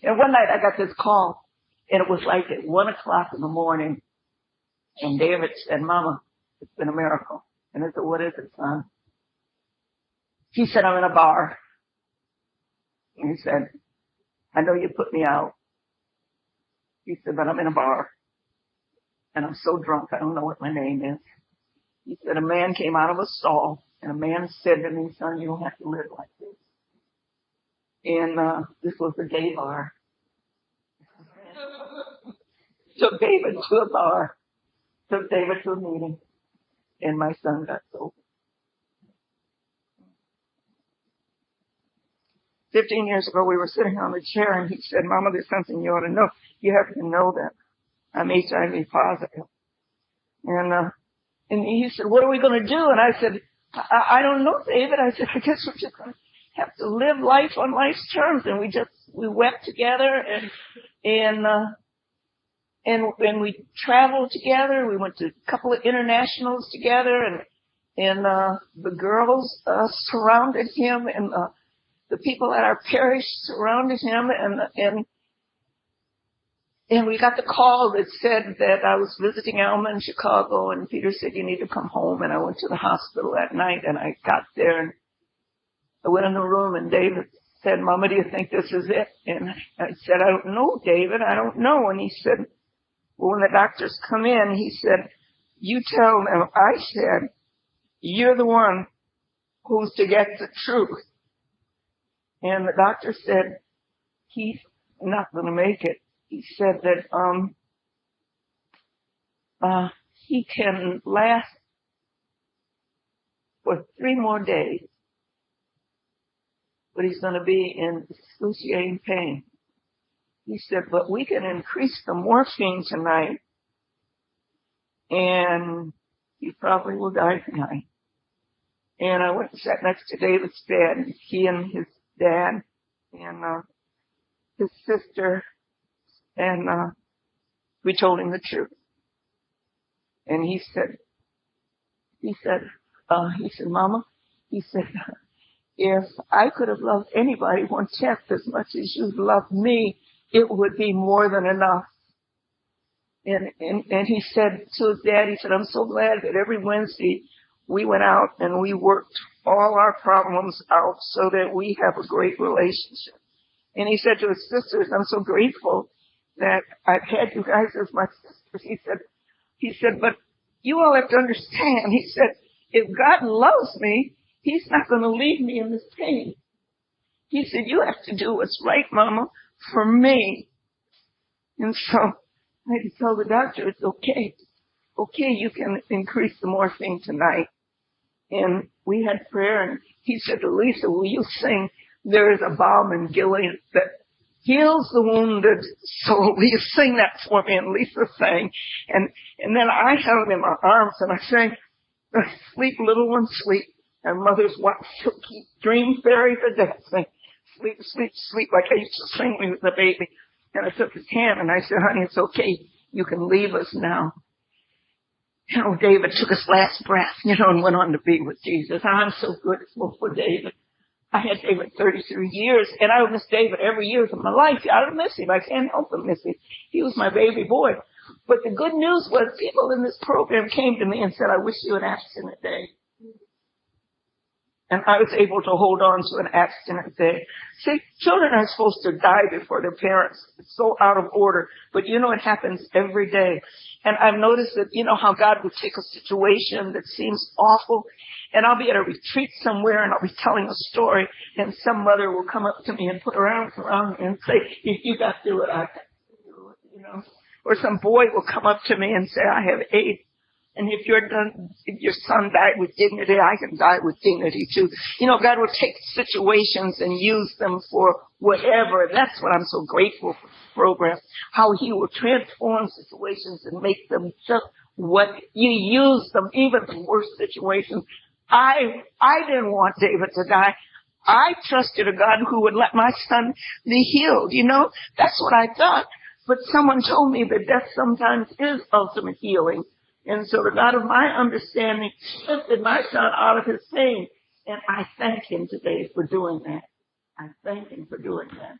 And one night I got this call, and it was like at 1 o'clock in the morning, and David said, Mama, it's been a miracle. And I said, what is it, son? He said, I'm in a bar. And he said, I know you put me out. He said, but I'm in a bar. And I'm so drunk, I don't know what my name is. He said, a man came out of a stall, and a man said to me, son, you don't have to live like this. And this was a gay bar. Took David to a bar. Took David to a meeting. And my son got sober. 15 years ago, we were sitting on the chair, and he said, Mama, there's something you ought to know. You have to know that I'm HIV positive. And he said, what are we going to do? And I said, I don't know, David. I said, I guess we're just going to have to live life on life's terms. And we wept together, and we traveled together. We went to a couple of internationals together, and the girls surrounded him, and the people at our parish surrounded him, and we got the call that said that I was visiting Alma in Chicago, and Peter said, you need to come home. And I went to the hospital that night, and I got there, and I went in the room, and David said, Mama, do you think this is it? And I said, I don't know, David, I don't know. And he said, well, when the doctors come in, he said, you tell them. I said, you're the one who's to get the truth. And the doctor said, he's not going to make it. He said that he can last for 3 more days, but he's going to be in excruciating pain. He said, but we can increase the morphine tonight, and he probably will die tonight. And I went and sat next to David's bed, and he and his dad and his sister, and we told him the truth. And he said, Mama, he said, if I could have loved anybody 1/10 as much as you loved me, it would be more than enough. And he said to his dad, he said, I'm so glad that every Wednesday we went out and we worked all our problems out so that we have a great relationship. And he said to his sisters, I'm so grateful that I've had you guys as my sisters. He said, but you all have to understand. He said, if God loves me, he's not going to leave me in this pain. He said, you have to do what's right, Mama, for me. And so I had to tell the doctor, it's okay. Okay, you can increase the morphine tonight. And we had prayer, and he said to Lisa, will you sing, there is a balm in Gilead that heals the wounded soul. Will you sing that for me? And Lisa sang. And then I held him in my arms, and I sang, sleep, little one, sleep. And mother's watch shall keep dream fairy for death. Sing, sleep, sleep, sleep, like I used to sing when he was a baby. And I took his hand, and I said, honey, it's okay. You can leave us now. You know, David took his last breath, and went on to be with Jesus. I'm so grateful for David. I had David 33 years, and I would miss David every year of my life. I would miss him. I can't help but miss him. He was my baby boy. But the good news was people in this program came to me and said, I wish you an abstinent day. And I was able to hold on to an abstinent day. See, children are supposed to die before their parents. It's so out of order. But it happens every day. And I've noticed that, how God will take a situation that seems awful, and I'll be at a retreat somewhere, and I'll be telling a story, and some mother will come up to me and put her arms around me and say, if you got through it, I got through it, Or some boy will come up to me and say, I have AIDS. And if your son died with dignity, I can die with dignity too. God will take situations and use them for whatever. That's what I'm so grateful for this program. How he will transform situations and make them just what you use them, even the worst situations. I didn't want David to die. I trusted a God who would let my son be healed. That's what I thought. But someone told me that death sometimes is ultimate healing. And so the God of my understanding lifted my son out of his pain. And I thank him today for doing that. I thank him for doing that.